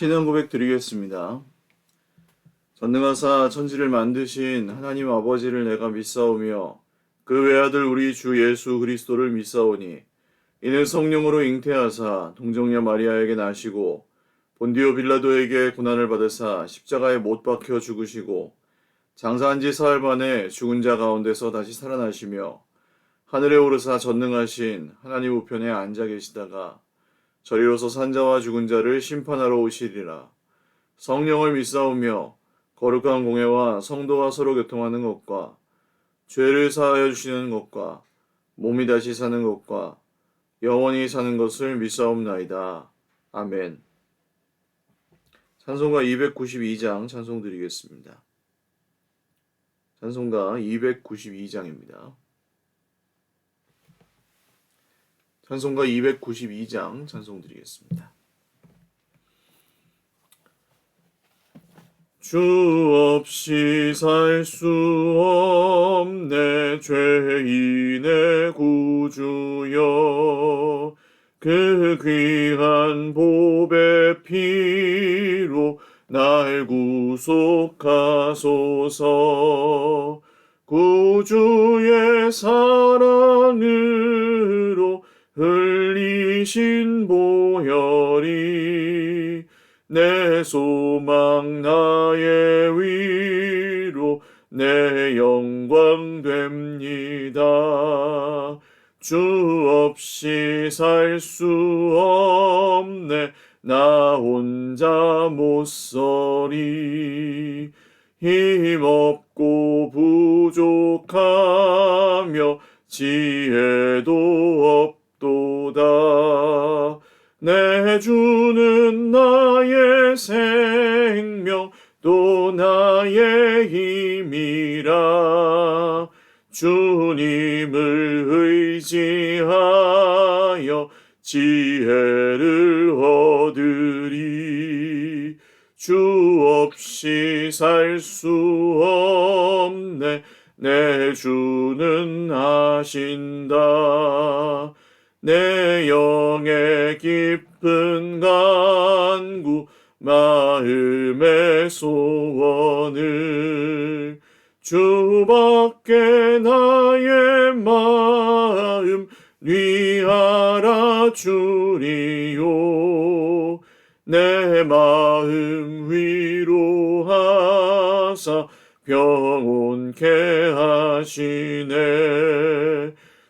신앙 고백 드리겠습니다. 전능하사 천지를 만드신 하나님 아버지를 내가 믿사오며 그 외아들 우리 주 예수 그리스도를 믿사오니 이는 성령으로 잉태하사 동정녀 마리아에게 나시고 본디오 빌라도에게 고난을 받으사 십자가에 못 박혀 죽으시고 장사한 지 사흘 만에 죽은 자 가운데서 다시 살아나시며 하늘에 오르사 전능하신 하나님 우편에 앉아 계시다가 저리로서 산자와 죽은 자를 심판하러 오시리라. 성령을 믿사오며 거룩한 공회와 성도가 서로 교통하는 것과 죄를 사하여 주시는 것과 몸이 다시 사는 것과 영원히 사는 것을 믿사옵나이다. 아멘. 찬송가 292장 찬송 드리겠습니다. 찬송가 292장입니다. 찬송가 292장 찬송 드리겠습니다. 주 없이 살 수 없네 죄인의 구주여 그 귀한 보배 피로 날 구속하소서 구주의 사랑으로 흘리신 보혈이 내 소망 나의 위로 내 영광 됩니다. 주 없이 살 수 없네 나 혼자 못 서리 힘없고 부족하며 지혜도 없도다. 내 주는 나의 생명 또 나의 힘이라. 주님을 의지하여 지혜를 얻으리. 주 없이 살 수 없네 내 주는 아신다. 내 영의 깊은 간구 마음의 소원을 주밖에 나의 마음 네 알아주리요. 내 마음 위로하사 평온케 하시네.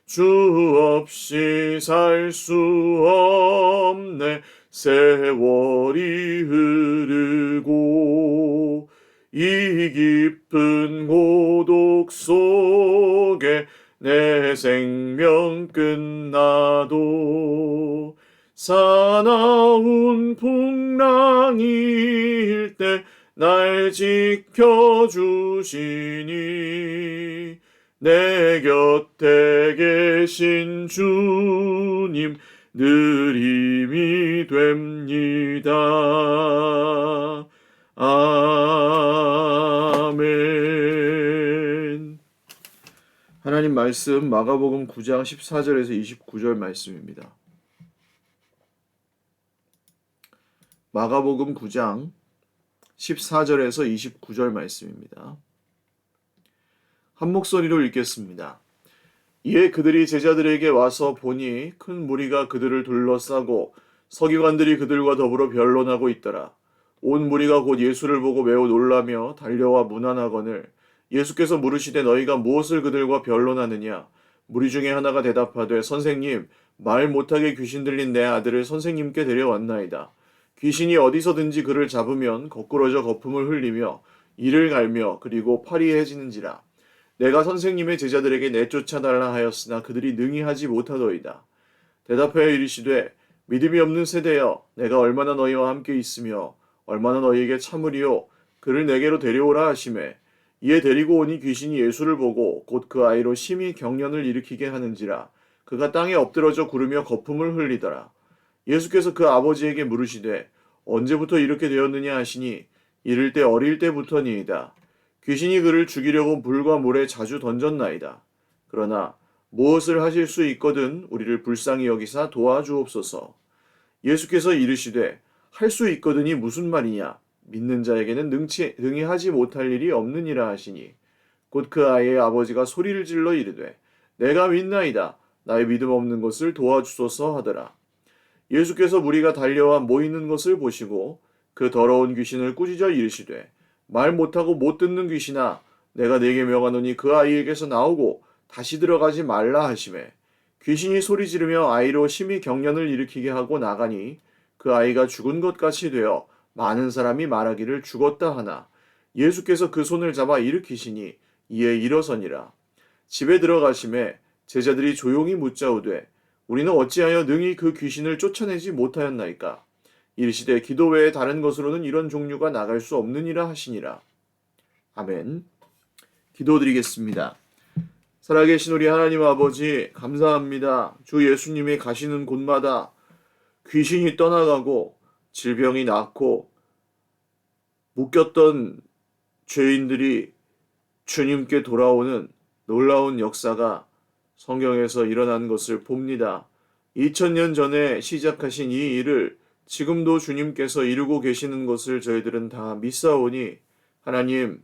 주 없이 살 수 없네 세월이 흐르고 이 깊은 고독 속에 내 생명 끝나도 사나운 풍랑일 때 날 지켜주시니 내 곁에 계신 주님 늘 힘이 됩니다. 아멘. 하나님 말씀 마가복음 9장 14절에서 29절 말씀입니다. 마가복음 9장 14절에서 29절 말씀입니다. 한 목소리로 읽겠습니다. 이에 그들이 제자들에게 와서 보니 큰 무리가 그들을 둘러싸고 서기관들이 그들과 더불어 변론하고 있더라. 온 무리가 곧 예수를 보고 매우 놀라며 달려와 문안하거늘 예수께서 물으시되 너희가 무엇을 그들과 변론하느냐? 무리 중에 하나가 대답하되 선생님 말 못하게 귀신 들린 내 아들을 선생님께 데려왔나이다. 귀신이 어디서든지 그를 잡으면 거꾸러져 거품을 흘리며 이를 갈며 그리고 팔이 해지는지라. 내가 선생님의 제자들에게 내쫓아달라 하였으나 그들이 능히 하지 못하더이다. 대답하여 이르시되 믿음이 없는 세대여 내가 얼마나 너희와 함께 있으며 얼마나 너희에게 참으리요 그를 내게로 데려오라 하시매 이에 데리고 오니 귀신이 예수를 보고 곧 그 아이로 심히 경련을 일으키게 하는지라. 그가 땅에 엎드러져 구르며 거품을 흘리더라. 예수께서 그 아버지에게 물으시되 언제부터 이렇게 되었느냐 하시니 이를 때 어릴 때부터니이다. 귀신이 그를 죽이려고 불과 물에 자주 던졌나이다. 그러나 무엇을 하실 수 있거든 우리를 불쌍히 여기사 도와주옵소서. 예수께서 이르시되 할 수 있거든이 무슨 말이냐? 믿는 자에게는 능히 하지 못할 일이 없느니라 하시니 곧 그 아이의 아버지가 소리를 질러 이르되 내가 믿나이다. 나의 믿음 없는 것을 도와주소서 하더라. 예수께서 무리가 달려와 모이는 것을 보시고 그 더러운 귀신을 꾸짖어 이르시되 말 못하고 못 듣는 귀신아 내가 네게 명하노니 그 아이에게서 나오고 다시 들어가지 말라 하시매 귀신이 소리 지르며 아이로 심히 경련을 일으키게 하고 나가니 그 아이가 죽은 것 같이 되어 많은 사람이 말하기를 죽었다 하나 예수께서 그 손을 잡아 일으키시니 이에 일어서니라. 집에 들어가심에 제자들이 조용히 묻자오되 우리는 어찌하여 능히 그 귀신을 쫓아내지 못하였나이까? 이르시되 기도 외에 다른 것으로는 이런 종류가 나갈 수 없느니라 하시니라. 아멘. 기도드리겠습니다. 살아계신 우리 하나님 아버지 감사합니다. 주 예수님이 가시는 곳마다 귀신이 떠나가고 질병이 낫고 묶였던 죄인들이 주님께 돌아오는 놀라운 역사가 성경에서 일어난 것을 봅니다. 2000년 전에 시작하신 이 일을 지금도 주님께서 이루고 계시는 것을 저희들은 다 믿사오니 하나님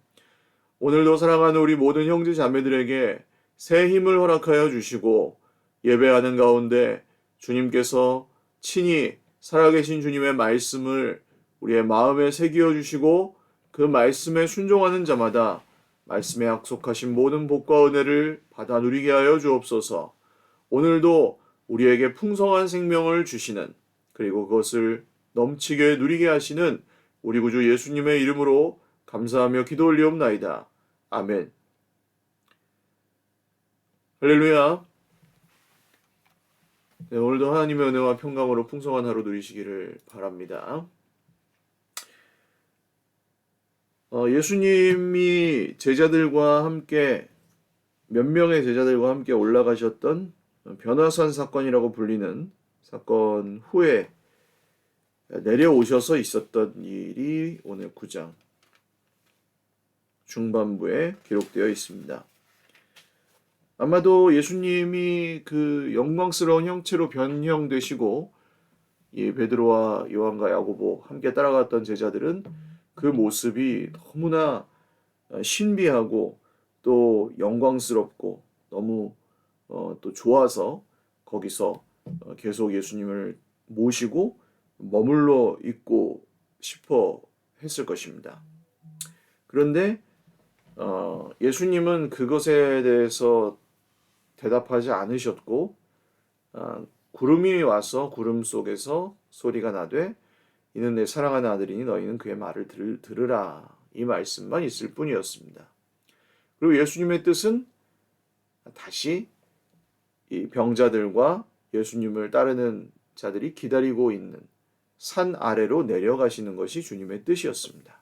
오늘도 사랑하는 우리 모든 형제 자매들에게 새 힘을 허락하여 주시고 예배하는 가운데 주님께서 친히 살아계신 주님의 말씀을 우리의 마음에 새기어 주시고 그 말씀에 순종하는 자마다 말씀에 약속하신 모든 복과 은혜를 받아 누리게 하여 주옵소서. 오늘도 우리에게 풍성한 생명을 주시는 그리고 그것을 넘치게 누리게 하시는 우리 구주 예수님의 이름으로 감사하며 기도 올리옵나이다. 아멘. 할렐루야. 네, 오늘도 하나님의 은혜와 평강으로 풍성한 하루 누리시기를 바랍니다. 예수님이 제자들과 함께 몇 명의 제자들과 함께 올라가셨던 변화산 사건이라고 불리는 사건 후에 내려오셔서 있었던 일이 오늘 9장 중반부에 기록되어 있습니다. 아마도 예수님이 그 영광스러운 형체로 변형되시고 이 베드로와 요한과 야고보 함께 따라갔던 제자들은 그 모습이 너무나 신비하고 또 영광스럽고 너무 또 좋아서 거기서 계속 예수님을 모시고 머물러 있고 싶어 했을 것입니다. 그런데 예수님은 그것에 대해서 대답하지 않으셨고 구름이 와서 구름 속에서 소리가 나되 이는 내 사랑하는 아들이니 너희는 그의 말을 들으라 이 말씀만 있을 뿐이었습니다. 그리고 예수님의 뜻은 다시 이 병자들과 예수님을 따르는 자들이 기다리고 있는 산 아래로 내려가시는 것이 주님의 뜻이었습니다.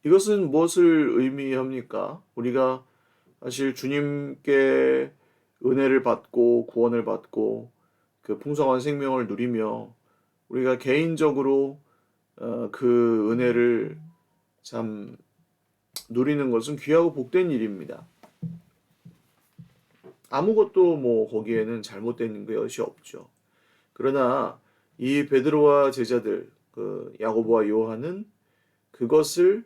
이것은 무엇을 의미합니까? 우리가 사실 주님께 은혜를 받고 구원을 받고 그 풍성한 생명을 누리며 우리가 개인적으로 그 은혜를 참 누리는 것은 귀하고 복된 일입니다. 아무것도 뭐 거기에는 잘못된 것이 없죠. 그러나 이 베드로와 제자들, 그 야고보와 요한은 그것을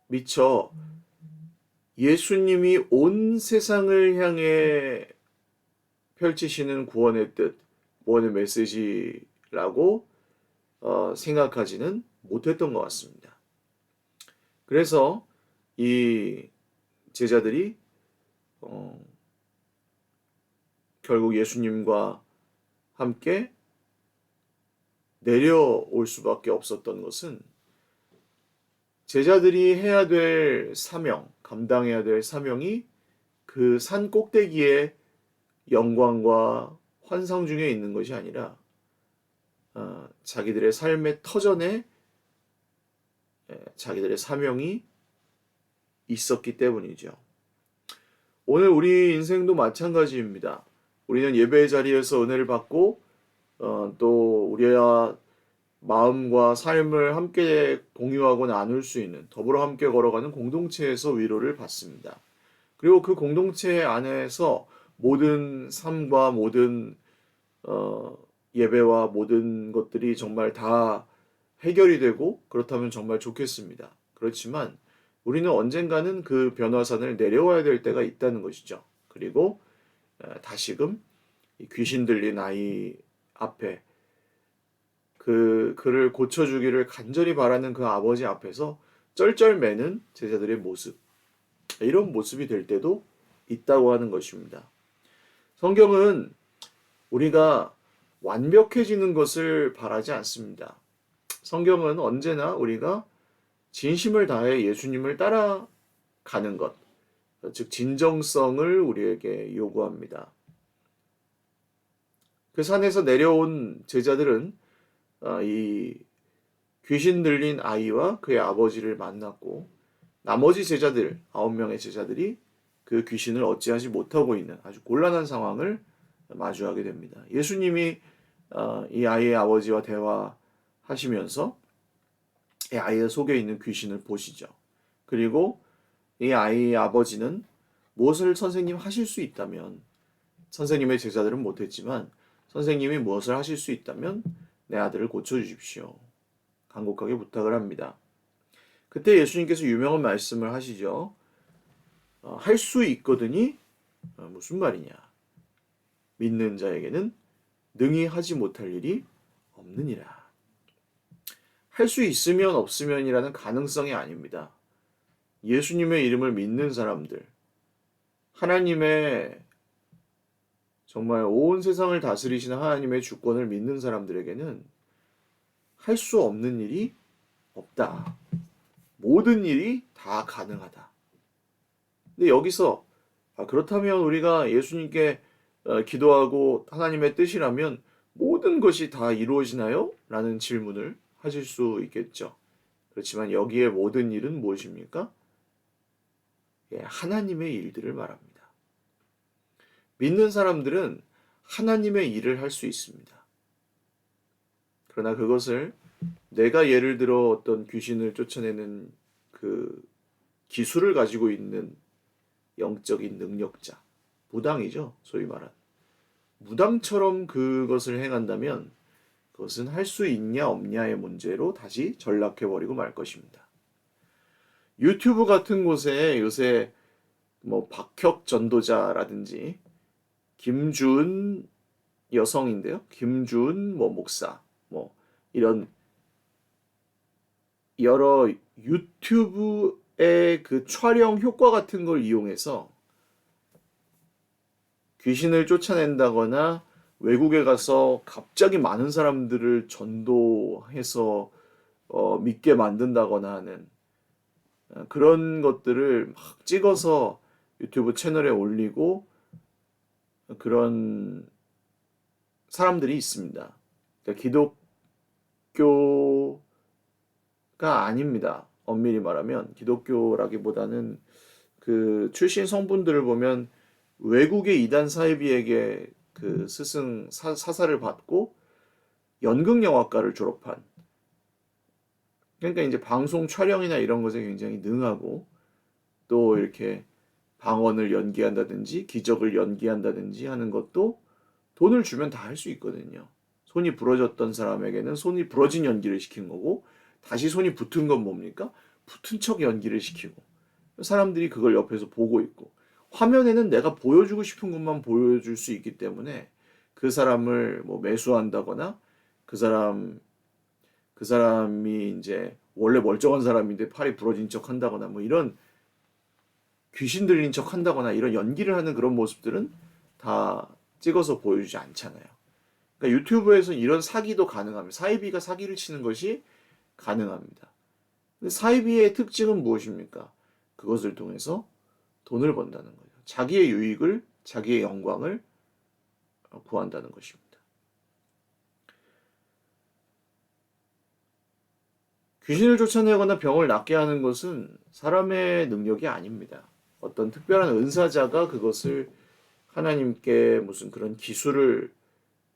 미처 예수님이 온 세상을 향해 펼치시는 구원의 뜻, 구원의 메시지라고 생각하지는 못했던 것 같습니다. 그래서 이 제자들이 결국 예수님과 함께 내려올 수밖에 없었던 것은 제자들이 해야 될 사명, 감당해야 될 사명이 그 산 꼭대기에 영광과 환상 중에 있는 것이 아니라 자기들의 삶의 터전에 자기들의 사명이 있었기 때문이죠. 오늘 우리 인생도 마찬가지입니다. 우리는 예배의 자리에서 은혜를 받고 또 우리와 마음과 삶을 함께 공유하고 나눌 수 있는 더불어 함께 걸어가는 공동체에서 위로를 받습니다. 그리고 그 공동체 안에서 모든 삶과 모든 예배와 모든 것들이 정말 다 해결이 되고 그렇다면 정말 좋겠습니다. 그렇지만 우리는 언젠가는 그 변화산을 내려와야 될 때가 있다는 것이죠. 그리고 다시금 이 귀신 들린 아이 앞에 그를 고쳐주기를 간절히 바라는 그 아버지 앞에서 쩔쩔매는 제자들의 모습, 이런 모습이 될 때도 있다고 하는 것입니다. 성경은 우리가 완벽해지는 것을 바라지 않습니다. 성경은 언제나 우리가 진심을 다해 예수님을 따라가는 것, 즉 진정성을 우리에게 요구합니다. 그 산에서 내려온 제자들은 이 귀신 들린 아이와 그의 아버지를 만났고, 나머지 제자들, 9명의 제자들이 그 귀신을 어찌하지 못하고 있는 아주 곤란한 상황을 마주하게 됩니다. 예수님이 이 아이의 아버지와 대화하시면서 이 아이의 속에 있는 귀신을 보시죠. 그리고 이 아이의 아버지는 무엇을 선생님 하실 수 있다면, 선생님의 제자들은 못했지만 선생님이 무엇을 하실 수 있다면 내 아들을 고쳐주십시오. 간곡하게 부탁을 합니다. 그때 예수님께서 유명한 말씀을 하시죠. 할 수 있거든이 무슨 말이냐. 믿는 자에게는 능히 하지 못할 일이 없느니라. 할 수 있으면 없으면이라는 가능성이 아닙니다. 예수님의 이름을 믿는 사람들, 하나님의 정말 온 세상을 다스리시는 하나님의 주권을 믿는 사람들에게는 할 수 없는 일이 없다. 모든 일이 다 가능하다. 근데 여기서 그렇다면 우리가 예수님께 기도하고 하나님의 뜻이라면 모든 것이 다 이루어지나요? 라는 질문을 하실 수 있겠죠. 그렇지만 여기에 모든 일은 무엇입니까? 하나님의 일들을 말합니다. 믿는 사람들은 하나님의 일을 할 수 있습니다. 그러나 그것을 내가 예를 들어 어떤 귀신을 쫓아내는 그 기술을 가지고 있는 영적인 능력자, 무당이죠. 소위 말하는. 무당처럼 그것을 행한다면 그것은 할 수 있냐 없냐의 문제로 다시 전락해버리고 말 것입니다. 유튜브 같은 곳에 요새 뭐 박혁 전도자라든지 김준 여성인데요. 김준 뭐 목사 뭐 이런 여러 유튜브의 그 촬영 효과 같은 걸 이용해서 귀신을 쫓아낸다거나 외국에 가서 갑자기 많은 사람들을 전도해서 믿게 만든다거나 하는 그런 것들을 막 찍어서 유튜브 채널에 올리고 그런 사람들이 있습니다. 그러니까 기독교가 아닙니다. 엄밀히 말하면 기독교라기보다는 그 출신 성분들을 보면 외국의 이단 사이비에게 그 스승 사사를 받고 연극영화과를 졸업한, 그러니까 이제 방송 촬영이나 이런 것에 굉장히 능하고 또 이렇게 방언을 연기한다든지 기적을 연기한다든지 하는 것도 돈을 주면 다 할 수 있거든요. 손이 부러졌던 사람에게는 손이 부러진 연기를 시킨 거고, 다시 손이 붙은 건 뭡니까? 붙은 척 연기를 시키고, 사람들이 그걸 옆에서 보고 있고, 화면에는 내가 보여주고 싶은 것만 보여줄 수 있기 때문에 그 사람을 뭐 매수한다거나 그 사람이 이제 원래 멀쩡한 사람인데 팔이 부러진 척 한다거나 뭐 이런 귀신 들린 척 한다거나 이런 연기를 하는 그런 모습들은 다 찍어서 보여주지 않잖아요. 그러니까 유튜브에서 이런 사기도 가능합니다. 사이비가 사기를 치는 것이 가능합니다. 근데 사이비의 특징은 무엇입니까? 그것을 통해서 돈을 번다는 거예요. 자기의 유익을, 자기의 영광을 구한다는 것입니다. 귀신을 쫓아내거나 병을 낫게 하는 것은 사람의 능력이 아닙니다. 어떤 특별한 은사자가 그것을 하나님께 무슨 그런 기술을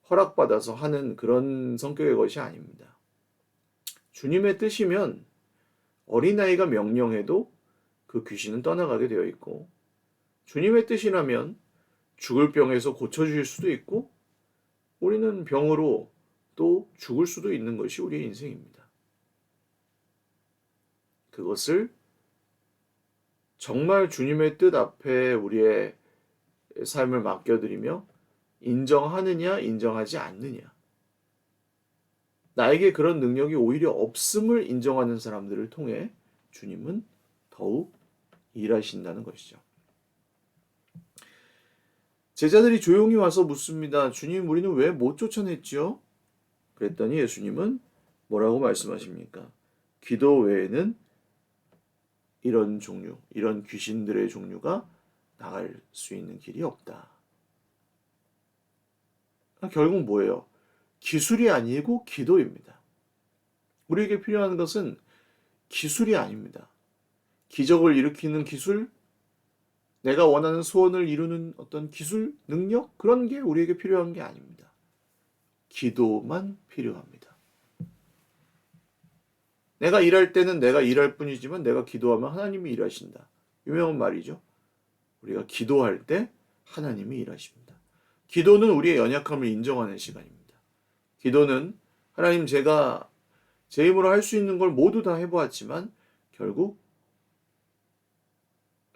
허락받아서 하는 그런 성격의 것이 아닙니다. 주님의 뜻이면 어린아이가 명령해도 그 귀신은 떠나가게 되어 있고, 주님의 뜻이라면 죽을 병에서 고쳐주실 수도 있고, 우리는 병으로 또 죽을 수도 있는 것이 우리의 인생입니다. 그것을 정말 주님의 뜻 앞에 우리의 삶을 맡겨드리며 인정하느냐, 인정하지 않느냐. 나에게 그런 능력이 오히려 없음을 인정하는 사람들을 통해 주님은 더욱 일하신다는 것이죠. 제자들이 조용히 와서 묻습니다. 주님, 우리는 왜 못 쫓아냈지요? 그랬더니 예수님은 뭐라고 말씀하십니까? 기도 외에는 이런 종류, 이런 귀신들의 종류가 나갈 수 있는 길이 없다. 결국 뭐예요? 기술이 아니고 기도입니다. 우리에게 필요한 것은 기술이 아닙니다. 기적을 일으키는 기술, 내가 원하는 소원을 이루는 어떤 기술, 능력, 그런 게 우리에게 필요한 게 아닙니다. 기도만 필요합니다. 내가 일할 때는 내가 일할 뿐이지만 내가 기도하면 하나님이 일하신다. 유명한 말이죠. 우리가 기도할 때 하나님이 일하십니다. 기도는 우리의 연약함을 인정하는 시간입니다. 기도는 하나님, 제가 제 힘으로 할 수 있는 걸 모두 다 해보았지만 결국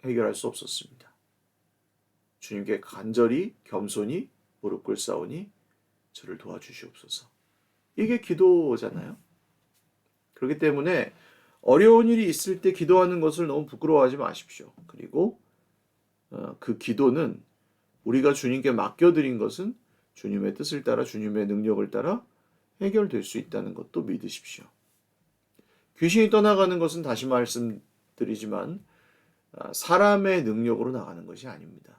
해결할 수 없었습니다. 주님께 간절히 겸손히 무릎 꿇사오니 저를 도와주시옵소서. 이게 기도잖아요. 그렇기 때문에 어려운 일이 있을 때 기도하는 것을 너무 부끄러워하지 마십시오. 그리고 그 기도는 우리가 주님께 맡겨드린 것은 주님의 뜻을 따라 주님의 능력을 따라 해결될 수 있다는 것도 믿으십시오. 귀신이 떠나가는 것은 다시 말씀드리지만 사람의 능력으로 나가는 것이 아닙니다.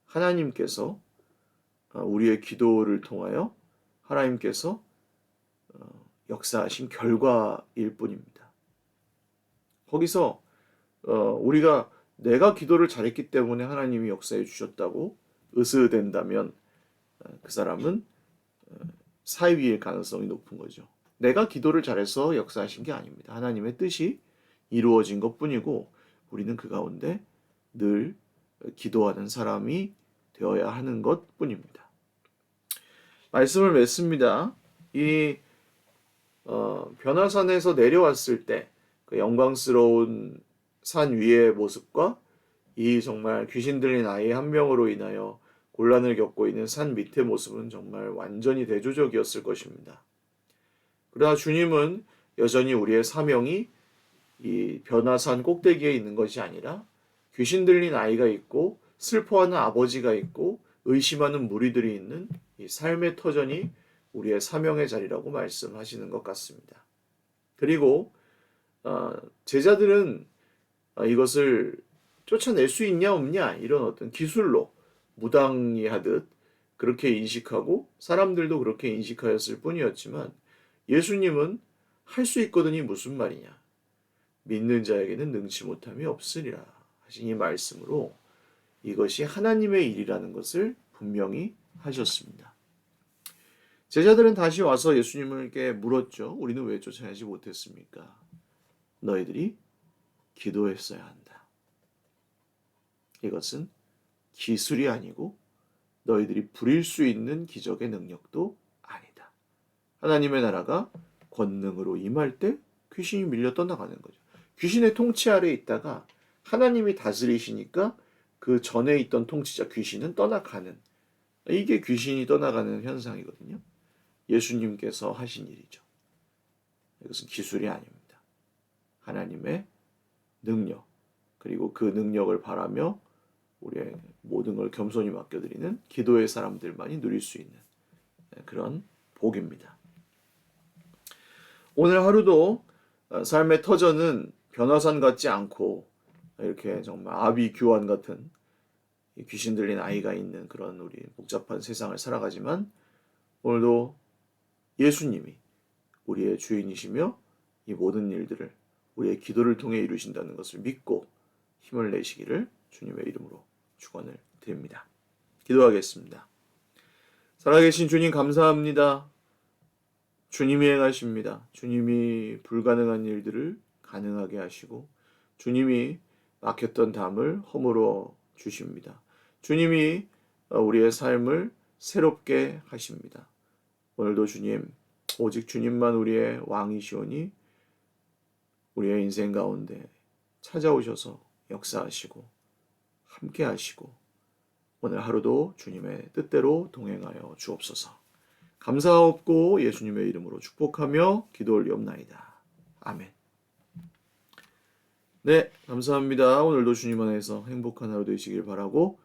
하나님께서 우리의 기도를 통하여 하나님께서 역사하신 결과일 뿐입니다. 거기서 우리가 내가 기도를 잘했기 때문에 하나님이 역사해 주셨다고 의스된다면 그 사람은 사위일 가능성이 높은 거죠. 내가 기도를 잘해서 역사하신 게 아닙니다. 하나님의 뜻이 이루어진 것뿐이고 우리는 그 가운데 늘 기도하는 사람이 되어야 하는 것뿐입니다. 말씀을 맺습니다. 이 변화산에서 내려왔을 때 그 영광스러운 산 위의 모습과 이 정말 귀신 들린 아이 한 명으로 인하여 곤란을 겪고 있는 산 밑의 모습은 정말 완전히 대조적이었을 것입니다. 그러나 주님은 여전히 우리의 사명이 이 변화산 꼭대기에 있는 것이 아니라 귀신 들린 아이가 있고 슬퍼하는 아버지가 있고 의심하는 무리들이 있는 이 삶의 터전이 우리의 사명의 자리라고 말씀하시는 것 같습니다. 그리고 제자들은 이것을 쫓아낼 수 있냐 없냐 이런 어떤 기술로 무당이 하듯 그렇게 인식하고 사람들도 그렇게 인식하였을 뿐이었지만 예수님은 할 수 있거든이 무슨 말이냐. 믿는 자에게는 능치 못함이 없으리라 하신 이 말씀으로 이것이 하나님의 일이라는 것을 분명히 하셨습니다. 제자들은 다시 와서 예수님께 물었죠. 우리는 왜 쫓아내지 못했습니까? 너희들이 기도했어야 한다. 이것은 기술이 아니고 너희들이 부릴 수 있는 기적의 능력도 아니다. 하나님의 나라가 권능으로 임할 때 귀신이 밀려 떠나가는 거죠. 귀신의 통치 아래에 있다가 하나님이 다스리시니까 그 전에 있던 통치자 귀신은 떠나가는, 이게 귀신이 떠나가는 현상이거든요. 예수님께서 하신 일이죠. 이것은 기술이 아닙니다. 하나님의 능력, 그리고 그 능력을 바라며 우리의 모든 걸 겸손히 맡겨드리는 기도의 사람들만이 누릴 수 있는 그런 복입니다. 오늘 하루도 삶의 터전은 변화산 같지 않고 이렇게 정말 아비규환 같은 귀신 들린 아이가 있는 그런 우리 복잡한 세상을 살아가지만 오늘도 예수님이 우리의 주인이시며 이 모든 일들을 우리의 기도를 통해 이루신다는 것을 믿고 힘을 내시기를 주님의 이름으로 축원을 드립니다. 기도하겠습니다. 살아계신 주님 감사합니다. 주님이 행하십니다. 주님이 불가능한 일들을 가능하게 하시고 주님이 막혔던 담을 허물어 주십니다. 주님이 우리의 삶을 새롭게 하십니다. 오늘도 주님, 오직 주님만 우리의 왕이시오니 우리의 인생 가운데 찾아오셔서 역사하시고 함께 하시고 오늘 하루도 주님의 뜻대로 동행하여 주옵소서. 감사하옵고 예수님의 이름으로 축복하며 기도 올리옵나이다. 아멘. 네, 감사합니다. 오늘도 주님 안에서 행복한 하루 되시길 바라고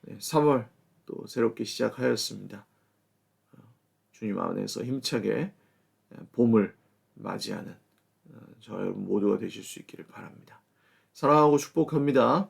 3월 또 새롭게 시작하였습니다. 주님 안에서 힘차게 봄을 맞이하는 저 여러분 모두가 되실 수 있기를 바랍니다. 사랑하고 축복합니다.